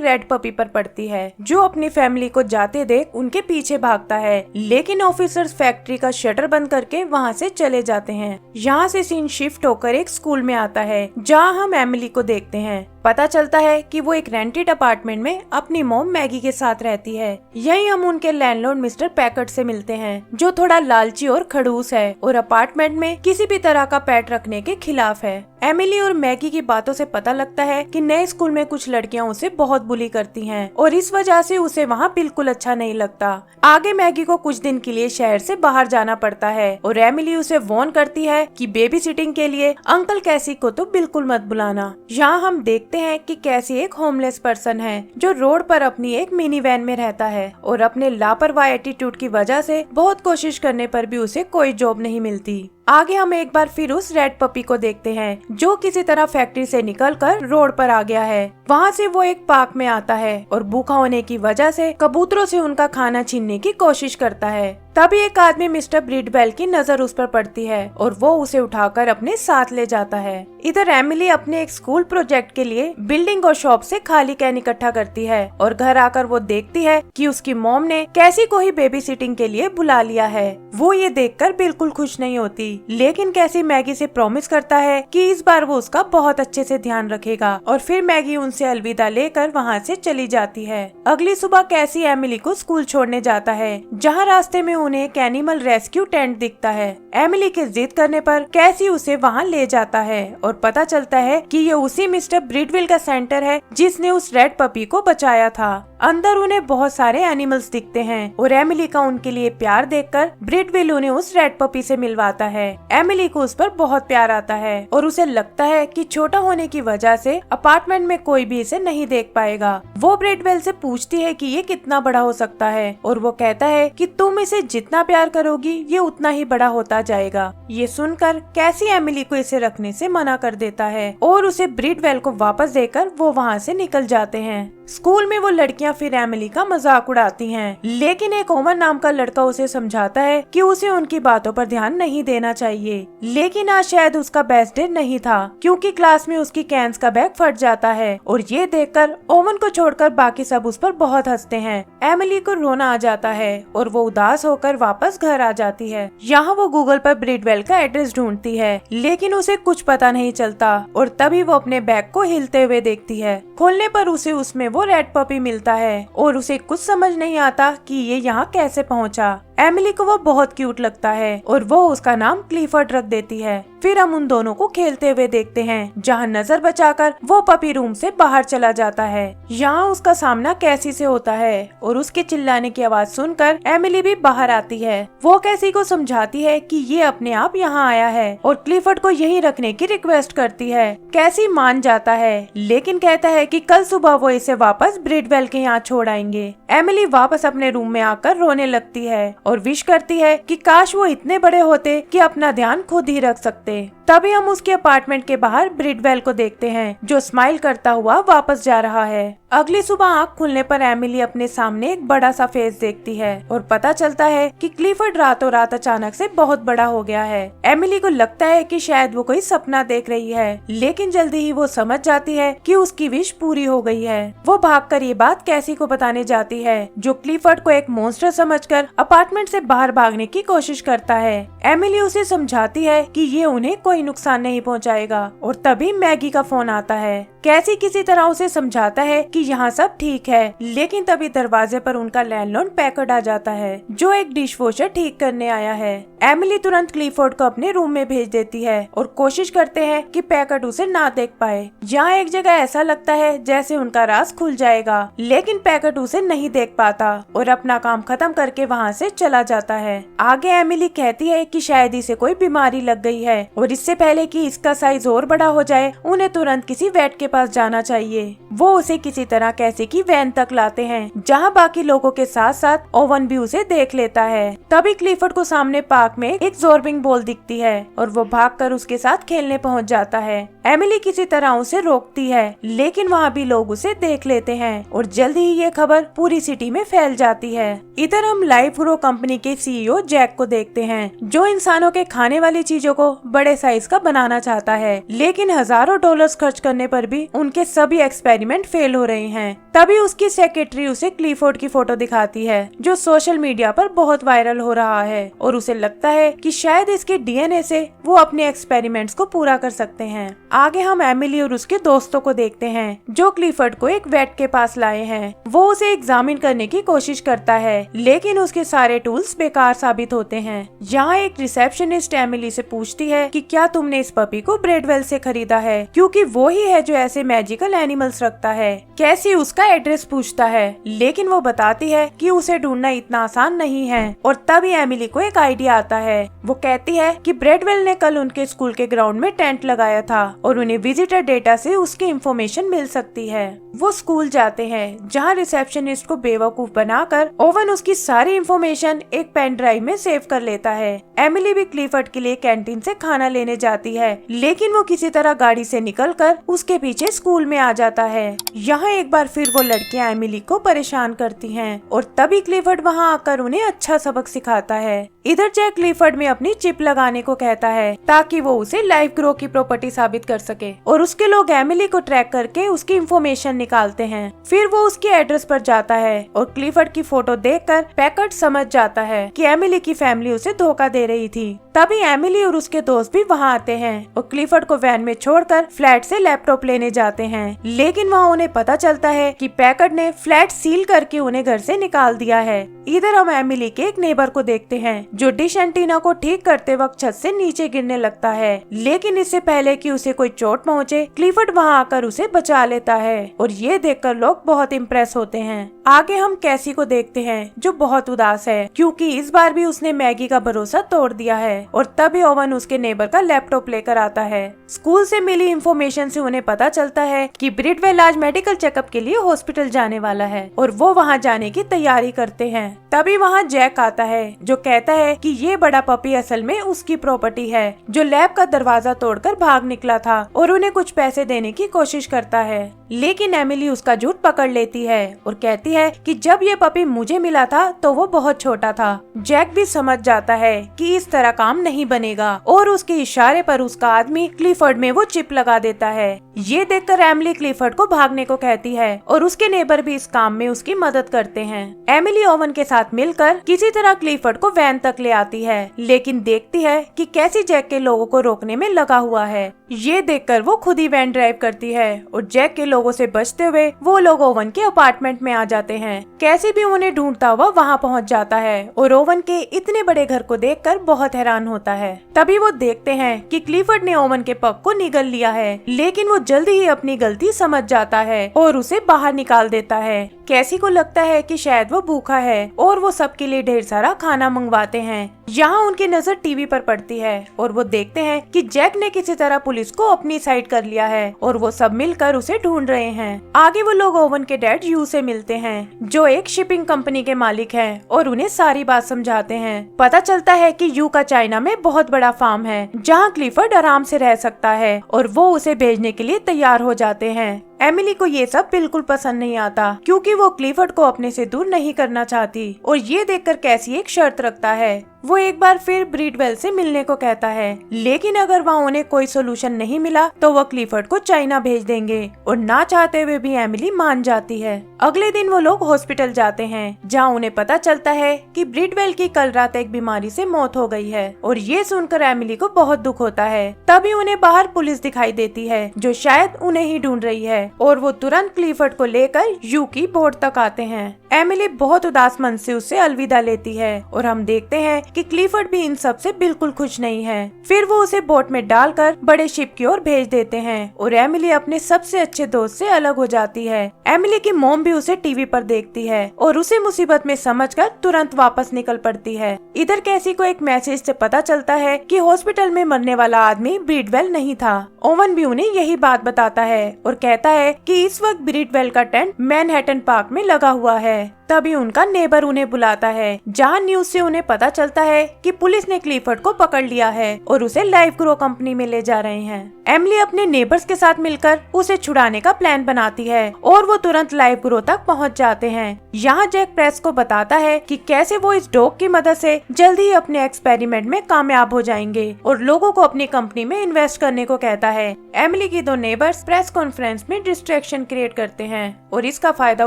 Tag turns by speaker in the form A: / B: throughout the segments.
A: Red puppy पर पड़ती है, जो अपनी फैमिली को जाते देख उनके पीछे भागता है, लेकिन ऑफिसर्स फैक्ट्री का शटर बंद करके वहाँ से चले जाते हैं। यहाँ से सीन शिफ्ट होकर एक स्कूल में आता है, जहाँ हम एमिली को देखते हैं। पता चलता है कि वो एक रेंटेड अपार्टमेंट में अपनी मॉम मैगी के साथ रहती है। यही हम उनके लैंडलॉर्ड मिस्टर पैकर्ट से मिलते हैं, जो थोड़ा लालची और खड़ूस है और अपार्टमेंट में किसी भी तरह का पेट रखने के खिलाफ है। एमिली और मैगी की बातों से पता लगता है कि नए स्कूल में कुछ लड़कियां उसे बहुत बुली करती हैं और इस वजह से उसे वहां बिल्कुल अच्छा नहीं लगता। आगे मैगी को कुछ दिन के लिए शहर से बाहर जाना पड़ता है और एमिली उसे वार्न करती है कि बेबी सिटिंग के लिए अंकल कैसी को तो बिल्कुल मत बुलाना। यहाँ हम देखते हैं कि कैसी एक होमलेस पर्सन है, जो रोड पर अपनी एक मिनी वैन में रहता है और अपने लापरवाह एटीट्यूड की वजह से बहुत कोशिश करने पर भी उसे कोई जॉब नहीं मिलती। आगे हम एक बार फिर उस रेड पपी को देखते हैं, जो किसी तरह फैक्ट्री से निकलकर रोड पर आ गया है। वहाँ से वो एक पार्क में आता है और भूखा होने की वजह से कबूतरों से उनका खाना छीनने की कोशिश करता है। तभी एक आदमी मिस्टर ब्रिडवेल की नजर उस पर पड़ती है और वो उसे उठाकर अपने साथ ले जाता है। इधर एमिली अपने एक स्कूल प्रोजेक्ट के लिए बिल्डिंग और शॉप से खाली कैन इकट्ठा करती है और घर आकर वो देखती है कि उसकी मॉम ने कैसी को ही बेबी सिटिंग के लिए बुला लिया है। वो ये देखकर बिल्कुल खुश नहीं होती, लेकिन कैसी मैगी से प्रॉमिस करता है कि इस बार वो उसका बहुत अच्छे से ध्यान रखेगा और फिर मैगी उनसे अलविदा लेकर वहाँ से चली जाती है। अगली सुबह कैसी एमिली को स्कूल छोड़ने जाता है, जहाँ रास्ते में उन्हें एक एनिमल रेस्क्यू टेंट दिखता है। एमिली के जिद करने पर कैसी उसे वहाँ ले जाता है और पता चलता है कि ये उसी मिस्टर ब्रिडवेल का सेंटर है जिसने उस रेड पपी को बचाया था। अंदर उन्हें बहुत सारे एनिमल्स दिखते हैं और एमिली का उनके लिए प्यार देखकर ब्रिडवेल उन्हें उस रेड पपी से मिलवाता है। एमिली को उस पर बहुत प्यार आता है और उसे लगता है कि छोटा होने की वजह से अपार्टमेंट में कोई भी इसे नहीं देख पाएगा। वो ब्रिडवेल से पूछती है कि ये कितना बड़ा हो सकता है और वो कहता है कि तुम इसे जितना प्यार करोगी ये उतना ही बड़ा होता जाएगा। ये सुनकर कैसी एमिली को इसे रखने से मना कर देता है और उसे ब्रिडवेल को वापस देकर वो वहाँ से निकल जाते हैं। स्कूल में वो लड़कियां फिर एमिली का मजाक उड़ाती हैं, लेकिन एक ओमन नाम का लड़का उसे समझाता है कि उसे उनकी बातों पर ध्यान नहीं देना चाहिए। लेकिन आज शायद उसका बेस्ट डे नहीं था, क्योंकि क्लास में उसकी कैंस का बैग फट जाता है और ये देखकर ओमन को छोड़कर बाकी सब उस पर बहुत हंसते हैं। एमिली को रोना आ जाता है और वो उदास होकर वापस घर आ जाती है। यहाँ वो गूगल पर ब्रिडवेल का एड्रेस ढूंढती है, लेकिन उसे कुछ पता नहीं चलता और तभी वो अपने बैग को हिलते हुए देखती है। खोलने पर उसे उसमें वो रेड पपी मिलता है और उसे कुछ समझ नहीं आता कि ये यहाँ कैसे पहुँचा। एमिली को वो बहुत क्यूट लगता है और वो उसका नाम क्लिफर्ड रख देती है। फिर हम उन दोनों को खेलते हुए देखते हैं, जहाँ नजर बचाकर वो पपी रूम से बाहर चला जाता है। यहाँ उसका सामना कैसी से होता है और उसके चिल्लाने की आवाज सुनकर एमिली भी बाहर आती है। वो कैसी को समझाती है कि ये अपने आप यहाँ आया है और क्लिफर्ड को यहीं रखने की रिक्वेस्ट करती है। कैसी मान जाता है, लेकिन कहता है कि कल सुबह वो इसे वापस ब्रिडवेल के यहाँ छोड़ आएंगे। एमिली वापस अपने रूम में आकर रोने लगती है और विश करती है कि काश वो इतने बड़े होते कि अपना ध्यान खुद ही रख सकते। तभी हम उसके अपार्टमेंट के बाहर ब्रिडवेल को देखते हैं, जो स्माइल करता हुआ वापस जा रहा है। अगली सुबह आँख खुलने पर एमिली अपने सामने एक बड़ा सा फेस देखती है और पता चलता है कि क्लिफर्ड रातों रात अचानक से बहुत बड़ा हो गया है। एमिली को लगता है कि शायद वो कोई सपना देख रही है, लेकिन जल्दी ही वो समझ जाती है कि उसकी विश पूरी हो गई है। वो भागकर ये बात कैसी को बताने जाती है, जो क्लिफर्ड को एक मॉन्स्टर समझकर अपार्टमेंट से बाहर भागने की कोशिश करता है। एमिली उसे समझाती है कि ये उन्हें कोई नुकसान नहीं पहुंचाएगा और तभी मैगी का फोन आता है। कैसी किसी तरह उसे समझाता है कि यहाँ सब ठीक है, लेकिन तभी दरवाजे पर उनका लैंडलॉर्ड पैकर्ड आ जाता है, जो एक डिशवॉशर ठीक करने आया है। एमिली तुरंत क्लिफोर्ड को अपने रूम में भेज देती है और कोशिश करते हैं कि पैकर्ड उसे ना देख पाए। यहाँ एक जगह ऐसा लगता है जैसे उनका राज खुल जाएगा, लेकिन पैकर्ड उसे नहीं देख पाता और अपना काम खत्म करके वहाँ से चला जाता है। आगे एमिली कहती है कि शायद इसे कोई बीमारी लग गई है और इससे पहले कि इसका साइज और बड़ा हो जाए उन्हें तुरंत किसी वेट के पास जाना चाहिए। वो उसे किसी तरह कैसी की वैन तक लाते हैं, जहाँ बाकी लोगों के साथ साथ ओवन भी उसे देख लेता है। तभी क्लिफर्ड को सामने पार्क में एक ज़ॉर्बिंग बॉल दिखती है और वो भागकर उसके साथ खेलने पहुंच जाता है। एमिली किसी तरह उसे रोकती है, लेकिन वहाँ भी लोग उसे देख लेते हैं और जल्द ही ये खबर पूरी सिटी में फैल जाती है। इधर हम लाइफ ग्रो कंपनी के सीईओ जैक को देखते हैं, जो इंसानों के खाने वाली चीजों को बड़े साइज का बनाना चाहता है, लेकिन हजारों डॉलर्स खर्च करने पर भी उनके सभी एक्सपेरिमेंट फेल हो रहे हैं। तभी उसकी सेक्रेटरी उसे क्लिफोर्ड की फोटो दिखाती है, जो सोशल मीडिया पर बहुत वायरल हो रहा है, और उसे लगता है कि शायद इसके डीएनए से वो अपने एक्सपेरिमेंट्स को पूरा कर सकते हैं। आगे हम एमिली और उसके दोस्तों को देखते हैं, जो क्लिफोर्ड को एक वेट के पास लाए हैं। वो उसे एग्जामिन करने की कोशिश करता है, लेकिन उसके सारे टूल्स बेकार साबित होते हैं। यहाँ एक रिसेप्शनिस्ट एमिली से पूछती है कि क्या तुमने इस पपी को ब्रेडवेल से खरीदा है, क्योंकि वो ही है जो ऐसे मैजिकल एनिमल्स रखता है। कैसी उसका एड्रेस पूछता है, लेकिन वो बताती है कि उसे ढूंढना इतना आसान नहीं है। और तभी एमिली को एक आइडिया आता है। वो कहती है कि ब्रेडवेल ने कल उनके स्कूल के ग्राउंड में टेंट लगाया था और उन्हें विजिटर डेटा से उसकी इंफॉर्मेशन मिल सकती है। वो स्कूल जाते हैं, जहाँ रिसेप्शनिस्ट को बेवकूफ बनाकर ओवन उसकी सारी इंफॉर्मेशन एक पेन ड्राइव में सेव कर लेता है। एमिली भी क्लिफोर्ड के लिए कैंटीन से खाना लेने जाती है, लेकिन वो किसी तरह गाड़ी से निकलकर उसके पीछे स्कूल में आ जाता है। यहाँ एक बार फिर वो लड़कियां एमिली को परेशान करती हैं, और तभी क्लिफोर्ड वहाँ आकर उन्हें अच्छा सबक सिखाता है। इधर जैक क्लिफोर्ड में अपनी चिप लगाने को कहता है, ताकि वो उसे लाइफ ग्रो की प्रॉपर्टी साबित कर सके, और उसके लोग एमिली को ट्रैक करके उसकी इंफॉर्मेशन निकालते हैं। फिर वो उसके एड्रेस पर जाता है, और क्लिफोर्ड की फोटो देखकर पैकर्ड समझ जाता है कि एमिली की फैमिली उसे धोखा दे रही थी। तभी एमिली और उसके दोस्त भी वहाँ आते हैं और क्लिफोर्ड को वैन में छोड़कर फ्लैट से लैपटॉप लेने जाते हैं, लेकिन वहाँ उन्हें पता चलता है कि पैकर्ड ने फ्लैट सील करके उन्हें घर से निकाल दिया है। इधर हम एमिली के एक नेबर को देखते हैं, जो डिश एंटीना को ठीक करते वक्त छत से नीचे गिरने लगता है, लेकिन इससे पहले कि उसे कोई चोट पहुँचे, क्लिफोर्ड वहाँ आकर उसे बचा लेता है, और ये देखकर लोग बहुत इम्प्रेस होते हैं। आगे हम कैसी को देखते हैं, जो बहुत उदास है, क्योंकि इस बार भी उसने मैगी का भरोसा तोड़ दिया है। और तभी ओवन उसके नेबर का लैपटॉप लेकर आता है। स्कूल से मिली इंफॉर्मेशन से उन्हें पता चलता है कि ब्रिडवेल आज मेडिकल चेकअप के लिए हॉस्पिटल जाने वाला है, और वो वहाँ जाने की तैयारी करते हैं। तभी वहाँ जैक आता है, जो कहता है कि ये बड़ा पपी असल में उसकी प्रॉपर्टी है, जो लैब का दरवाजा तोड़कर भाग निकला था, और उन्हें कुछ पैसे देने की कोशिश करता है। लेकिन एमिली उसका झूठ पकड़ लेती है और कहती है कि जब ये पपी मुझे मिला था तो वो बहुत छोटा था। जैक भी समझ जाता है कि इस तरह काम नहीं बनेगा, और उसके इशारे पर उसका आदमी क्लिफोर्ड में वो चिप लगा देता है। ये देखकर एमिली क्लिफोर्ड को भागने को कहती है, और उसके नेबर भी इस काम में उसकी मदद करते हैं। एमिली ओवन के साथ मिलकर किसी तरह क्लिफोर्ड को वैन तक ले आती है, लेकिन देखती है कि कैसी जैक के लोगों को रोकने में लगा हुआ है। ये देखकर वो खुद ही वैन ड्राइव करती है, और जैक के लोगों से बचते हुए वो लोग ओवन के अपार्टमेंट में आ जाते हैं। कैसी भी उन्हें ढूंढता हुआ वहाँ पहुँच जाता है, और ओवन के इतने बड़े घर को देखकर बहुत हैरान होता है। तभी वो देखते हैं कि क्लिफोर्ड ने ओवन के पग को निगल लिया है, लेकिन वो जल्दी ही अपनी गलती समझ जाता है और उसे बाहर निकाल देता है। कैसी को लगता है कि शायद वो भूखा है, और वो सबके लिए ढेर सारा खाना मंगवाते हैं। यहाँ उनकी नजर टीवी पर पड़ती है, और वो देखते हैं कि जैक ने किसी तरह पुलिस को अपनी साइड कर लिया है, और वो सब मिलकर उसे ढूंढ रहे हैं। आगे वो लोग ओवन के डैड यू से मिलते हैं, जो एक शिपिंग कंपनी के मालिक हैं, और उन्हें सारी बात समझाते हैं। पता चलता है कि यू का चाइना में बहुत बड़ा फार्म है, जहाँ क्लिफोर्ड आराम से रह सकता है, और वो उसे भेजने के लिए तैयार हो जाते हैं। एमिली को ये सब बिल्कुल पसंद नहीं आता, क्योंकि वो क्लिफोर्ड को अपने से दूर नहीं करना चाहती, और ये देखकर कैसी एक शर्त रखता है। वो एक बार फिर ब्रिडवेल से मिलने को कहता है, लेकिन अगर वहाँ उन्हें कोई सोल्यूशन नहीं मिला तो वो क्लिफोर्ड को चाइना भेज देंगे, और ना चाहते हुए भी एमिली मान जाती है। अगले दिन वो लोग हॉस्पिटल जाते हैं, जहाँ उन्हें पता चलता है कि ब्रिडवेल की कल रात एक बीमारी से मौत हो गई है, और ये सुनकर एमिली को बहुत दुख होता है। तभी उन्हें बाहर पुलिस दिखाई देती है, जो शायद उन्हें ही ढूंढ रही है, और वो तुरंत क्लिफोर्ड को लेकर यू की बोट तक आते हैं। एमिली बहुत उदास मन से उससे अलविदा लेती है, और हम देखते हैं कि क्लिफोर्ड भी इन सब से बिल्कुल खुश नहीं है। फिर वो उसे बोट में डालकर बड़े शिप की ओर भेज देते हैं, और एमिली अपने सबसे अच्छे दोस्त से अलग हो जाती है। एमिली की मॉम भी उसे टीवी पर देखती है, और उसे मुसीबत में समझकर तुरंत वापस निकल पड़ती है। इधर कैसी को एक मैसेज से पता चलता है कि हॉस्पिटल में मरने वाला आदमी ब्रिडवेल नहीं था। ओवन भी उन्हें यही बात बताता है, और कहता है कि इस वक्त ब्रिडवेल का टेंट मैनहट्टन पार्क में लगा हुआ है। तभी उनका नेबर उन्हें बुलाता है, जहाँ न्यूज से उन्हें पता चलता है कि पुलिस ने क्लिफर्ड को पकड़ लिया है और उसे लाइफ ग्रो कंपनी में ले जा रहे हैं। एमिली अपने नेबर्स के साथ मिलकर उसे छुड़ाने का प्लान बनाती है और वो तुरंत लाइफ ग्रो तक पहुँच जाते हैं। यहाँ जैक प्रेस को बताता है कि कैसे वो इस डॉग की मदद से जल्दी ही अपने एक्सपेरिमेंट में कामयाब हो जाएंगे और लोगों को अपनी कंपनी में इन्वेस्ट करने को कहता है। एमिली की दो नेबर्स प्रेस कॉन्फ्रेंस में डिस्ट्रैक्शन क्रिएट करते हैं और इसका फायदा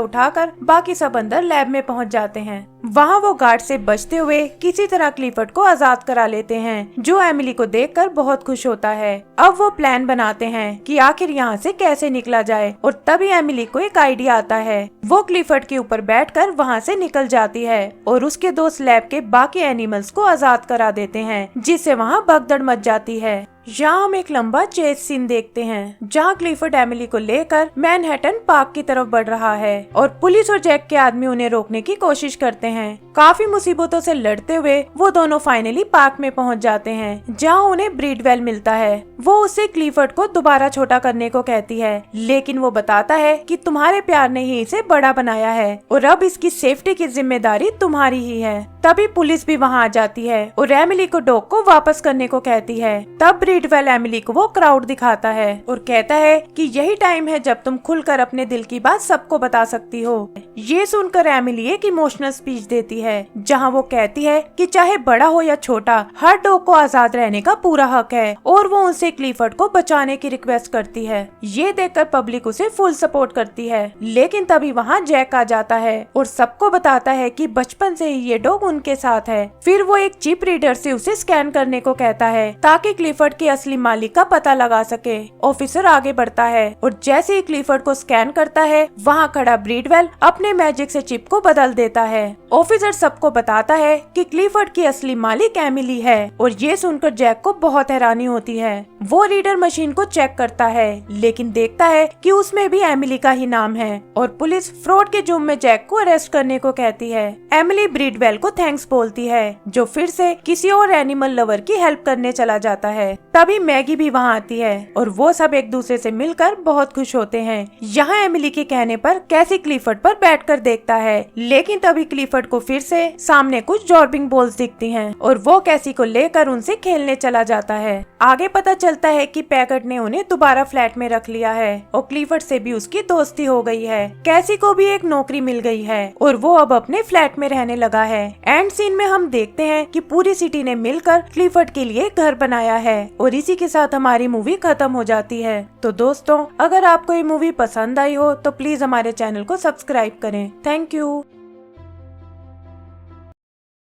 A: उठाकर बाकी सब अंदर लैब में पहुंच जाते हैं। वहां वो गार्ड से बचते हुए किसी तरह क्लिफर्ड को आजाद करा लेते हैं, जो एमिली को देखकर बहुत खुश होता है। अब वो प्लान बनाते हैं कि आखिर यहाँ से कैसे निकला जाए और तभी एमिली को एक आइडिया आता है। वो क्लिफर्ड के ऊपर बैठकर वहाँ से निकल जाती है और उसके दोस्त लैब के बाकी एनिमल्स को आजाद करा देते हैं, जिससे वहाँ भगदड़ मच जाती है। यहाँ हम एक लंबा चेस सीन देखते हैं, जहाँ क्लिफर्ड एमिली को लेकर मैनहट्टन पार्क की तरफ बढ़ रहा है और पुलिस और जैक के आदमी उन्हें रोकने की कोशिश करते हैं। काफी मुसीबतों से लड़ते हुए वो दोनों फाइनली पार्क में पहुँच जाते हैं, जहाँ उन्हें ब्रिडवेल मिलता है। वो उससे क्लिफर्ड को दोबारा छोटा करने को कहती है, लेकिन वो बताता है कि तुम्हारे प्यार ने ही इसे बड़ा बनाया है और अब इसकी सेफ्टी की जिम्मेदारी तुम्हारी ही है। तभी पुलिस भी वहाँ आ जाती है और एमिली को डॉग को वापस करने को कहती है। तब ब्रिडवेल एमिली को वो क्राउड दिखाता है और कहता है कि यही टाइम है जब तुम खुलकर अपने दिल की बात सबको बता सकती हो। ये सुनकर एमिली एक इमोशनल स्पीच देती है, जहाँ वो कहती है कि चाहे बड़ा हो या छोटा, हर डॉग को आजाद रहने का पूरा हक है और वो उनसे क्लिफर्ड को बचाने की रिक्वेस्ट करती है। ये देखकर पब्लिक उसे फुल सपोर्ट करती है, लेकिन तभी वहाँ जैक आ जाता है और सबको बताता है कि बचपन से ही ये डॉग उनके साथ है। फिर वो एक चिप रीडर से उसे स्कैन करने को कहता है ताकि क्लिफर्ड के असली मालिक का पता लगा सके। ऑफिसर आगे बढ़ता है और जैसे ही क्लिफर्ड को स्कैन करता है, वहाँ खड़ा ब्रिडवेल अपने मैजिक से चिप को बदल देता है। ऑफिसर सबको बताता है कि क्लिफर्ड की असली मालिक एमिली है और ये सुनकर जैक को बहुत हैरानी होती है। वो रीडर मशीन को चेक करता है, लेकिन देखता है कि उसमें भी एमिली का ही नाम है और पुलिस फ्रॉड के जुर्म में जैक को अरेस्ट करने को कहती है। एमिली ब्रिडवेल को थैंक्स बोलती है, जो फिर से किसी और एनिमल लवर की हेल्प करने चला जाता है। तभी मैगी भी वहाँ आती है और वो सब एक दूसरे से मिलकर बहुत खुश होते हैं। यहाँ एमिली के कहने पर कैसी क्लिफर्ड पर बैठकर देखता है, लेकिन तभी क्लिफर्ड को फिर से सामने कुछ जॉर्बिंग बॉल्स दिखती हैं और वो कैसी को लेकर उनसे खेलने चला जाता है। आगे पता चलता है कि पैकेट ने उन्हें दोबारा फ्लैट में रख लिया है और क्लिफर्ड से भी उसकी दोस्ती हो गई है। कैसी को भी एक नौकरी मिल गई है और वो अब अपने फ्लैट में रहने लगा है। एंड सीन में हम देखते हैं कि पूरी सिटी ने मिलकर क्लिफर्ड के लिए घर बनाया है और इसी के साथ हमारी मूवी खत्म हो जाती है। तो दोस्तों, अगर आपको ये मूवी पसंद आई हो तो प्लीज हमारे चैनल को सब्सक्राइब करें। Thank you.